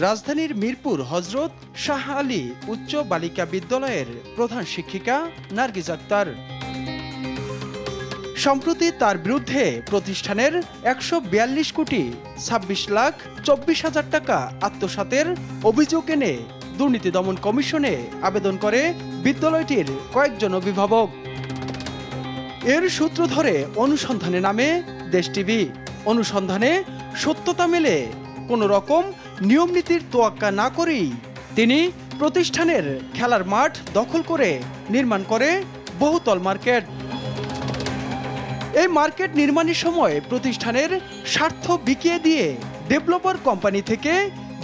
রাজধানীর মিরপুর হজরত শাহ আলী উচ্চ বালিকা বিদ্যালয়ের প্রধান শিক্ষিকা নার্গিস আক্তার। সম্প্রতি তার বিরুদ্ধে প্রতিষ্ঠানের ১৪২ কোটি ২৬ লাখ ২৪ হাজার টাকা আত্মসাতের অভিযোগ এনে দুর্নীতি দমন কমিশনে আবেদন করে বিদ্যালয়টির কয়েকজন অভিভাবক। এর সূত্র ধরে অনুসন্ধানে নামে দেশ টিভি। অনুসন্ধানে সত্যতা মেলে কোনো রকম নিয়মনীতির তোয়াক্কা না করেই তিনি প্রতিষ্ঠানের খেলার মাঠ দখল করে নির্মাণ করে বহুতল মার্কেট। এই মার্কেট নির্মাণের সময় প্রতিষ্ঠানের স্বার্থ বিকিয়ে দিয়ে ডেভেলপার কোম্পানি থেকে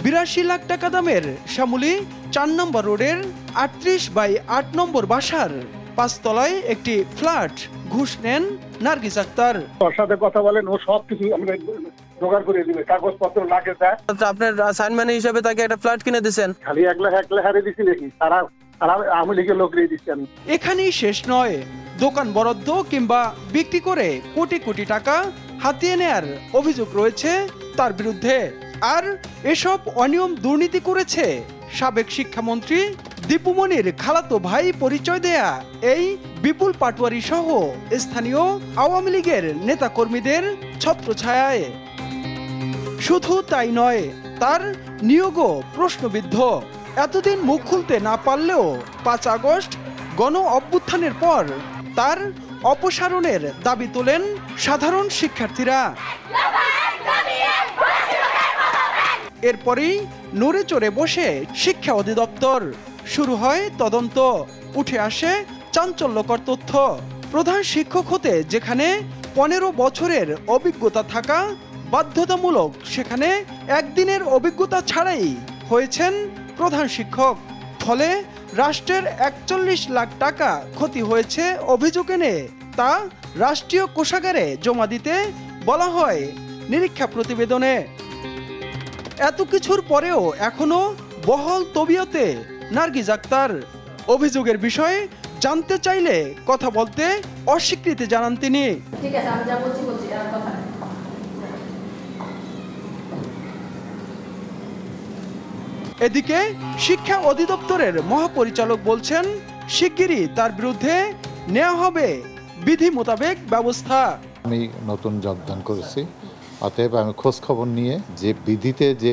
৮২ লাখ টাকা দামের শ্যামলী ৪ নম্বর রোডের ৩৮/৮ নম্বর বাসার ৫ তলায় একটি ফ্ল্যাট ঘুষ নেন নার্গিস আক্তার। ওর সাথে কথা বলেন, ও সবকিছু আমরা জোগাড় করে দিবে, কাগজপত্র লাগে। আপনার সাইনম্যান হিসেবে তাকে একটা ফ্ল্যাট কিনে দিয়েছেন। খালি ১ লাখ হারে দিছি নাকি? তারা আওয়ামী লীগের লোক রেখে দিচ্ছেন। এখানেই শেষ নয়, দোকান বরাদ্দ কিংবা বিক্রি করে কোটি কোটি টাকা হাতিয়ে নেয়ার অভিযোগ রয়েছে তার বিরুদ্ধে। আর এসব অনিয়ম দুর্নীতি করেছে সাবেক শিক্ষামন্ত্রী দীপু মনির খালাতো ভাই পরিচয় দেয়া এই বিপুল পাটোয়ারি সহ স্থানীয় আওয়ামী লীগের নেতাকর্মীদের ছত্রছায়ায়। শুধু তাই নয়, তার নিয়োগও প্রশ্নবিদ্ধ। এতদিন মুখ খুলতে না পারলেও ৫ আগস্ট গণ অভ্যুত্থানের পর তার অপসারণের দাবি তোলেন সাধারণ শিক্ষার্থীরা। এরপরই নড়ে চড়ে বসে শিক্ষা অধিদপ্তর। শুরু হয় তদন্ত। উঠে আসে চাঞ্চল্যকর তথ্য। প্রধান শিক্ষক হতে যেখানে ১৫ বছরের অভিজ্ঞতা থাকা বাধ্যতামূলক, সেখানে একদিনের অভিজ্ঞতা ছাড়াই হয়েছেন প্রধান শিক্ষক। ফলে রাষ্ট্রের ৪১ লাখ টাকা ক্ষতি হয়েছে অভিযোগ এনে তা রাষ্ট্রীয় কোষাগারে জমা দিতে বলা হয় নিরীক্ষা প্রতিবেদনে। এত কিছুর পরেও এখনো বহাল তবিয়তে নার্গিস আক্তার। অভিযোগের বিষয়ে জানতে চাইলে কথা বলতে অস্বীকৃতি জানান তিনি। এদিকে শিক্ষা অধিদপ্তরের মহাপরিচালক বলছেন, শিগগিরই তার বিরুদ্ধে নেওয়া হবে বিধি মোতাবেক ব্যবস্থা। আমি নতুন যোগদান করেছি, অতএব আমি খোঁজ খবর নিয়ে যে বিধিতে যে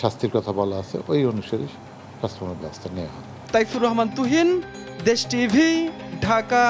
শাস্তির কথা বলা আছে ওই অনুসারে শাস্তিমূলক ব্যবস্থা নেওয়া হবে। তাইফুর রহমান তুহিন, দেশ টিভি, ঢাকা।